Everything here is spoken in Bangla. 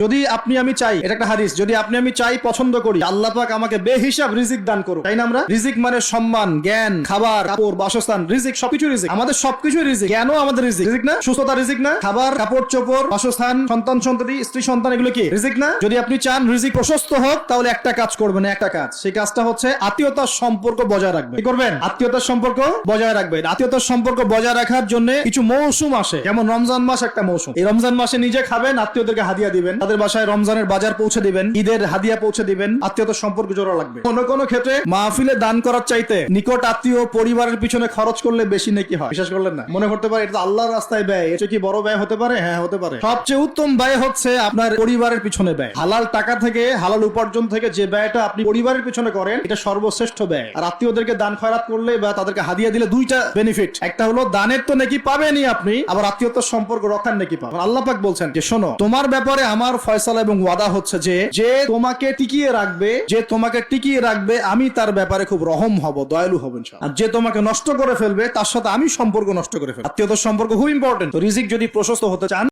যদি আপনি আমি চাই, এটা একটা হাদিস, যদি আপনি আমি চাই, পছন্দ করি, আল্লাহ পাক আমাকে বেহিসাব রিজিক দান করুন। তাই না? আমরা রিজিক মানে সম্মান, জ্ঞান, খাবার, কাপড়, বাসস্থান, রিজিক সবকিছু রিজিক। আমাদের সবকিছু রিজিক। জ্ঞানও আমাদের রিজিক, রিজিক না? সুস্থতা রিজিক না? খাবার, কাপড় চোপড়, বাসস্থান, সন্তান সন্ততি, স্ত্রী সন্তান, এগুলো কি রিজিক না? যদি আপনি চান রিজিক প্রশস্ত হোক, তাহলে একটা কাজ করবেন, একটা কাজ। সেই কাজটা হচ্ছে আত্মীয়তার সম্পর্ক বজায় রাখবেন। কি করবেন? আত্মীয়তার সম্পর্ক বজায় রাখবেন। আত্মীয়তার সম্পর্ক বজায় রাখার জন্য কিছু মৌসুম আসে, যেমন রমজান মাস একটা মৌসুম। এই রমজান মাসে নিজে খাবেন, আত্মীয়দেরকে হাদিয়া দিবেন, তাদের বাসায় রমজানের বাজার পৌঁছে দিবেন, ঈদের হাদিয়া পৌঁছে দিবেন। আত্মীয়তার সম্পর্ক জোড়া লাগবে। কোন ক্ষেত্রে মাহফিলে দান করার চাইতে নিকট আত্মীয় পরিবারের পিছনে খরচ করলে বেশি নেকি হয়। বিশ্বাস করলেন না? মনে করতে পারে এটা তো আল্লাহর রাস্তায় ব্যয়, এটা কি বড় ব্যয় হতে পারে? হ্যাঁ, হতে পারে। সবচেয়ে উত্তম ব্যয় হচ্ছে আপনার পরিবারের পিছনে ব্যয়। হালাল টাকা থেকে, হালাল উপার্জন থেকে যে ব্যয়টা আপনি পরিবারের পিছনে করেন, এটা সর্বশ্রেষ্ঠ ব্যয়। আর আত্মীয়দেরকে দান খয়রাত করলে বা তাদেরকে হাদিয়া দিলে দুইটা বেনিফিট। একটা হলো দানের তো নেকি পাবেনই আপনি, আবার আত্মীয়তার সম্পর্ক রক্ষার নেকি পাবেন। আল্লাহ পাক বলছেন যে শোনো, তোমার ব্যাপারে আমার ফয়সালা এবং ওয়াদা হচ্ছে যে যে তোমাকে টিকিয়ে রাখবে, যে তোমাকে টিকিয়ে রাখবে, আমি তার ব্যাপারে খুব রহম হব, দয়ালু হব ইনশাআল্লাহ। আর যে তোমাকে নষ্ট করে ফেলবে, তার সাথে আমি সম্পর্ক নষ্ট করে ফেলবো। আত্মীয়তার সম্পর্ক খুব ইম্পর্টেন্ট। তো রিজিক যদি প্রশস্ত হতে চান,